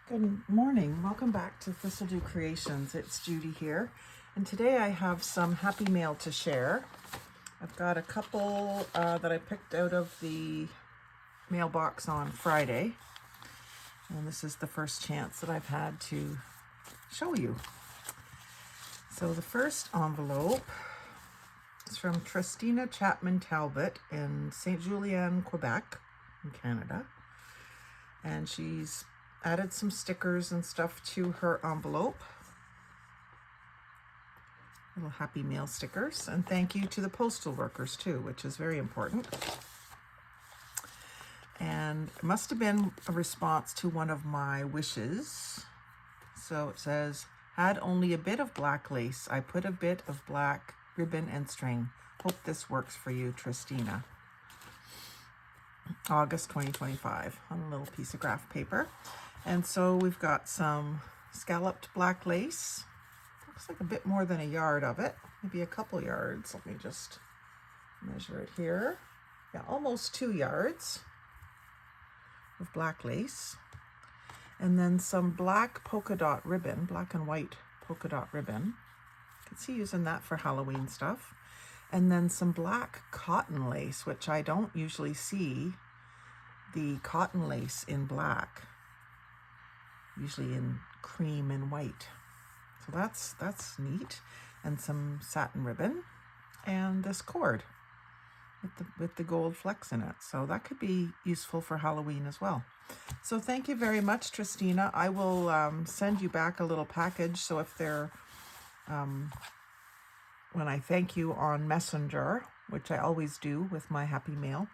Good morning. Welcome back to Thistledew Creations. It's Judy here, and today I have some happy mail to share. I've got a couple that I picked out of the mailbox on Friday, and this is the first chance that I've had to show you. So the first envelope is from Tristina Chapman Talbot in St. Julien, Quebec, in Canada, and she's added some stickers and stuff to her envelope. Little happy mail stickers. And thank you to the postal workers too, which is very important. And it must have been a response to one of my wishes. So it says, had only a bit of black lace. I put a bit of black ribbon and string. Hope this works for you, Tristina. August 2025 on a little piece of graph paper. And so we've got some scalloped black lace. Looks like a bit more than a yard of it, maybe a couple yards. Let me just measure it here. Yeah, almost 2 yards of black lace. And then some black polka dot ribbon, black and white polka dot ribbon. You can see using that for Halloween stuff. And then some black cotton lace, which I don't usually see the cotton lace in black. Usually in cream and white. So that's neat. And some satin ribbon and this cord with the gold flecks in it. So that could be useful for Halloween as well. So thank you very much, Tristina. I will send you back a little package. So if they're, when I thank you on Messenger, which I always do with my happy mail,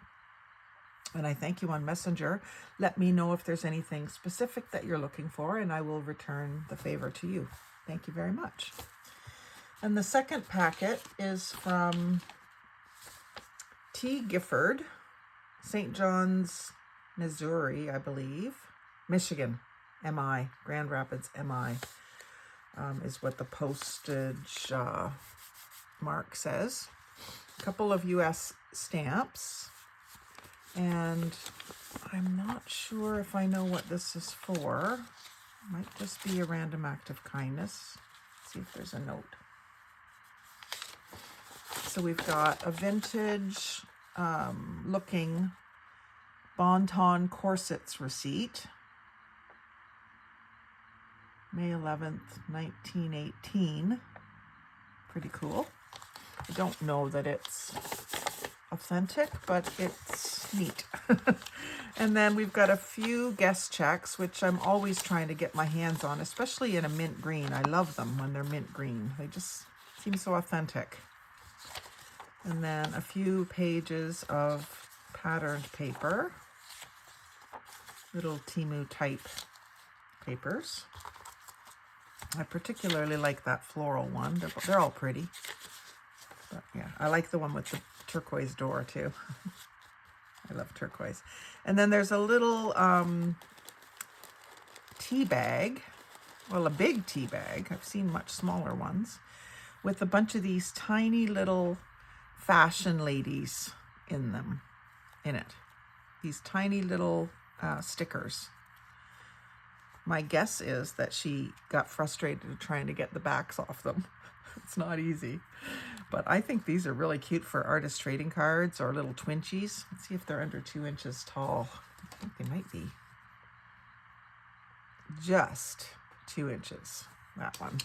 and I thank you on Messenger, let me know if there's anything specific that you're looking for, and I will return the favor to you. Thank you very much. And the second packet is from T. Gifford, St. John's, Missouri, I believe. Michigan, MI, Grand Rapids, MI, is what the postage mark says. A couple of U.S. stamps. And I'm not sure if I know what this is for. Might just be a random act of kindness. Let's see if there's a note. So we've got a vintage looking Bon-Ton corsets receipt. May 11th, 1918. Pretty cool. I don't know that it's authentic, but it's neat. And then we've got a few guest checks, which I'm always trying to get my hands on, especially in a mint green. I love them when they're mint green. They just seem so authentic. And then a few pages of patterned paper, little Temu type papers. I particularly like that floral one. They're all pretty. But yeah, I like the one with the turquoise door too. I love turquoise. And then there's a little tea bag, well, a big tea bag. I've seen much smaller ones with a bunch of these tiny little fashion ladies in it. These tiny little stickers. My guess is that she got frustrated trying to get the backs off them. It's not easy. But I think these are really cute for artist trading cards or little twinchies. Let's see if they're under 2 inches tall. I think they might be. Just 2 inches, that one.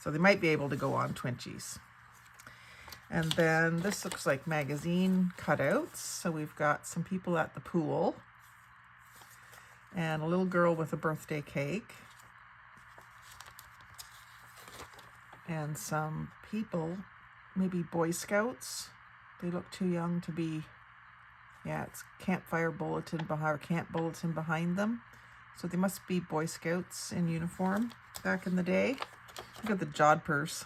So they might be able to go on twinchies. And then this looks like magazine cutouts. So we've got some people at the pool. And a little girl with a birthday cake. And some people, maybe Boy Scouts. They look too young to be, yeah, it's campfire bulletin behind, or camp bulletin behind them. So they must be Boy Scouts in uniform back in the day. Look at the jodhpurs.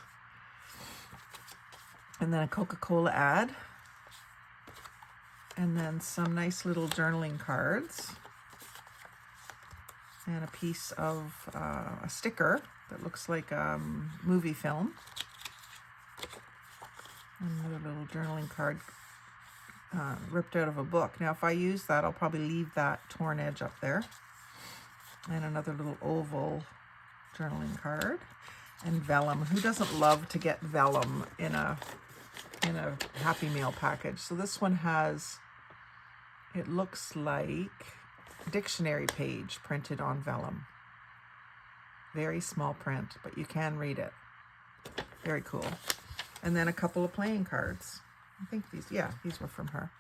And then a Coca-Cola ad. And then some nice little journaling cards. And a piece of a sticker that looks like a movie film. Another little journaling card ripped out of a book. Now, if I use that, I'll probably leave that torn edge up there. And another little oval journaling card. And vellum. Who doesn't love to get vellum in a Happy Mail package? So this one has, it looks like a dictionary page printed on vellum. Very small print, but you can read it. Very cool. And then a couple of playing cards. I think these were from her.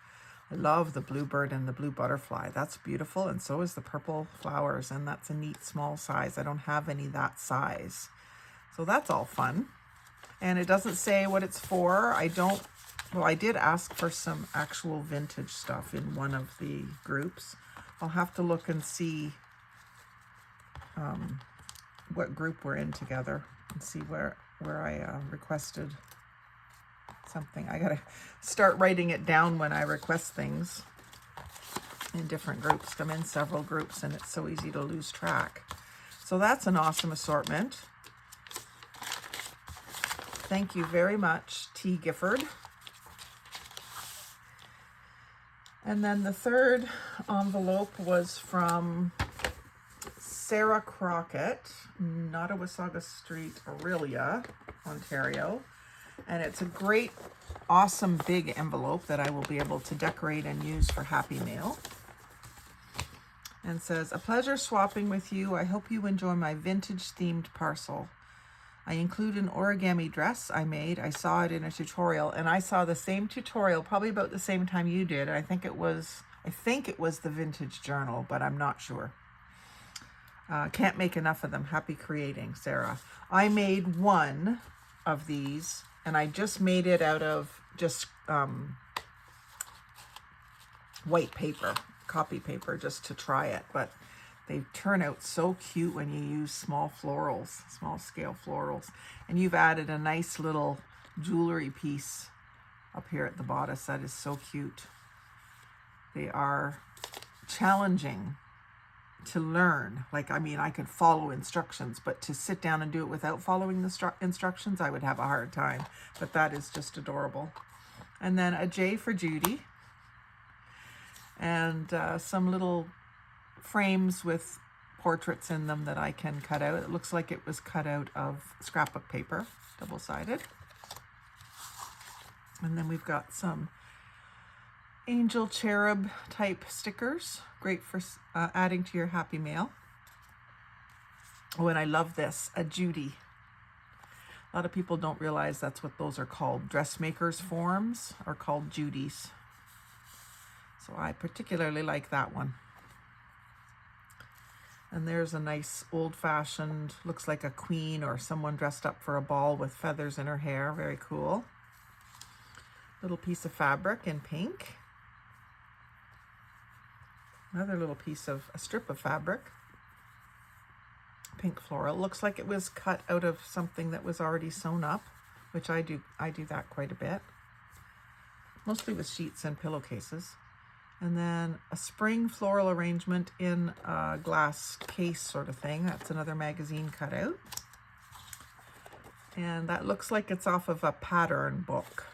I love the bluebird and the blue butterfly. That's beautiful, and so is the purple flowers, and that's a neat small size. I don't have any that size. So that's all fun. And it doesn't say what it's for. I did ask for some actual vintage stuff in one of the groups. I'll have to look and see what group we're in together and see where I requested something. I gotta start writing it down when I request things in different groups. I'm in several groups and it's so easy to lose track. So that's an awesome assortment. Thank you very much, T. Gifford. And then the third envelope was from Sarah Crockett, Nottawasaga Street, Orillia, Ontario. And it's a great, awesome big envelope that I will be able to decorate and use for Happy Mail. And says, a pleasure swapping with you. I hope you enjoy my vintage themed parcel. I include an origami dress I made. I saw it in a tutorial, and I saw the same tutorial probably about the same time you did. I think it was the vintage journal, but I'm not sure. Can't make enough of them. Happy creating, Sarah. I made one of these, and I just made it out of just white paper, copy paper, just to try it. But they turn out so cute when you use small florals, small scale florals. And you've added a nice little jewelry piece up here at the bodice. That is so cute. They are challenging to learn. Like, I mean, I could follow instructions, but to sit down and do it without following the instructions, I would have a hard time. But that is just adorable. And then a J for Judy. And some little frames with portraits in them that I can cut out. It looks like it was cut out of scrapbook paper, double-sided. And then we've got some angel cherub type stickers, great for adding to your Happy Mail. Oh, and I love this, a Judy. A lot of people don't realize that's what those are called. Dressmakers forms are called Judies. So I particularly like that one. And there's a nice old-fashioned, looks like a queen or someone dressed up for a ball with feathers in her hair. Very cool. Little piece of fabric in pink. Another little piece of a strip of fabric. Pink floral. Looks like it was cut out of something that was already sewn up, which I do that quite a bit. Mostly with sheets and pillowcases. And then a spring floral arrangement in a glass case sort of thing. That's another magazine cutout. And that looks like it's off of a pattern book.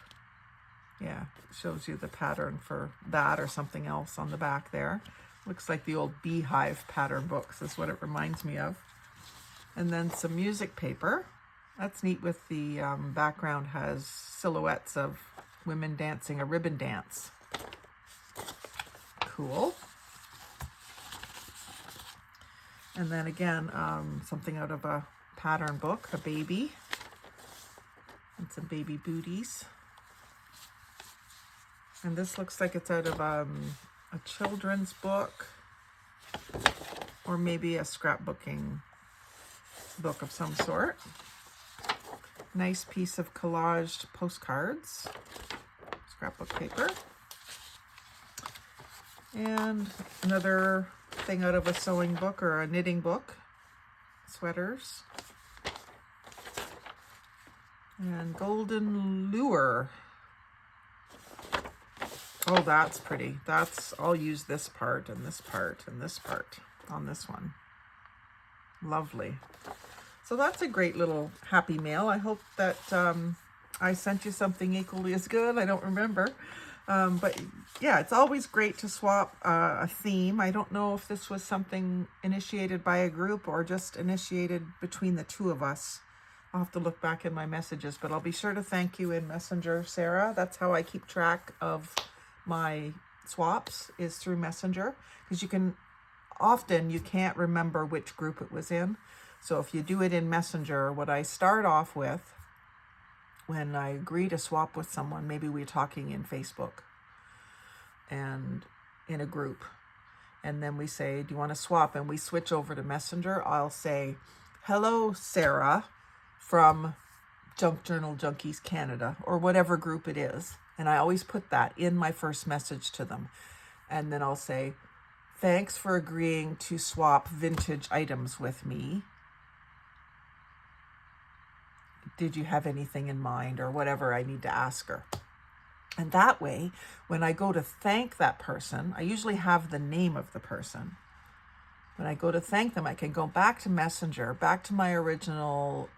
Yeah, shows you the pattern for that or something else on the back there. Looks like the old beehive pattern books is what it reminds me of. And then some music paper. That's neat with the background has silhouettes of women dancing a ribbon dance. Cool. And then again, something out of a pattern book, a baby, and some baby booties. And this looks like it's out of a children's book, or maybe a scrapbooking book of some sort. Nice piece of collaged postcards, scrapbook paper. And another thing out of a sewing book or a knitting book, sweaters. And golden lure. Oh, that's pretty. I'll use this part and this part and this part on this one. Lovely. So that's a great little Happy Mail. I hope that I sent you something equally as good. I don't remember. But yeah, it's always great to swap a theme. I don't know if this was something initiated by a group or just initiated between the two of us. I'll have to look back in my messages, but I'll be sure to thank you in Messenger, Sarah. That's how I keep track of my swaps, is through Messenger, because you can't remember which group it was in. So if you do it in Messenger, what I start off with when I agree to swap with someone, maybe we're talking in Facebook and in a group, and then we say, do you want to swap? And we switch over to Messenger. I'll say, hello, Sarah, from Junk Journal Junkies Canada, or whatever group it is. And I always put that in my first message to them. And then I'll say, thanks for agreeing to swap vintage items with me. Did you have anything in mind, or whatever I need to ask her? And that way, when I go to thank that person, I usually have the name of the person. When I go to thank them, I can go back to Messenger, back to my original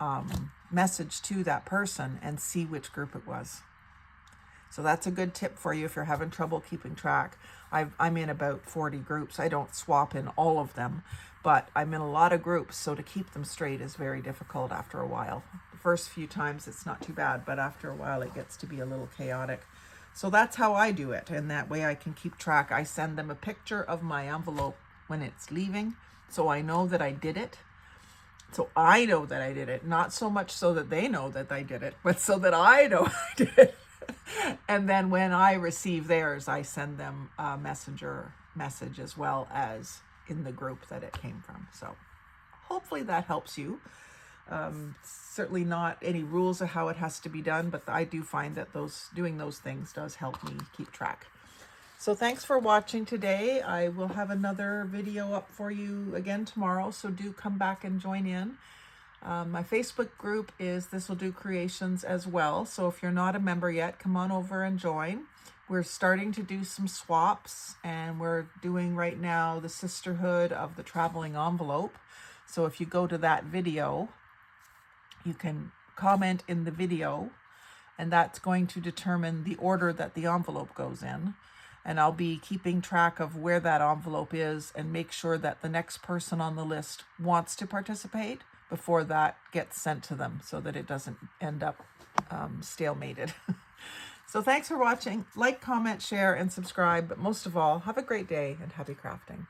message to that person, and see which group it was. So that's a good tip for you if you're having trouble keeping track. I'm in about 40 groups. I don't swap in all of them, but I'm in a lot of groups, so to keep them straight is very difficult after a while. The first few times it's not too bad, but after a while it gets to be a little chaotic. So that's how I do it, and that way I can keep track. I send them a picture of my envelope when it's leaving, so I know that I did it. So I know that I did it, not so much so that they know that I did it, but so that I know I did it. And then when I receive theirs, I send them a Messenger message as well as in the group that it came from. So hopefully that helps you. Certainly not any rules of how it has to be done, but I do find that doing those things does help me keep track. So thanks for watching today. I will have another video up for you again tomorrow, so do come back and join in. My Facebook group is Thistledew Creations as well, so if you're not a member yet, come on over and join. We're starting to do some swaps, and we're doing right now the Sisterhood of the Traveling Envelope. So if you go to that video, you can comment in the video, and that's going to determine the order that the envelope goes in. And I'll be keeping track of where that envelope is and make sure that the next person on the list wants to participate before that gets sent to them, so that it doesn't end up stalemated. So thanks for watching. Like, comment, share, and subscribe. But most of all, have a great day and happy crafting.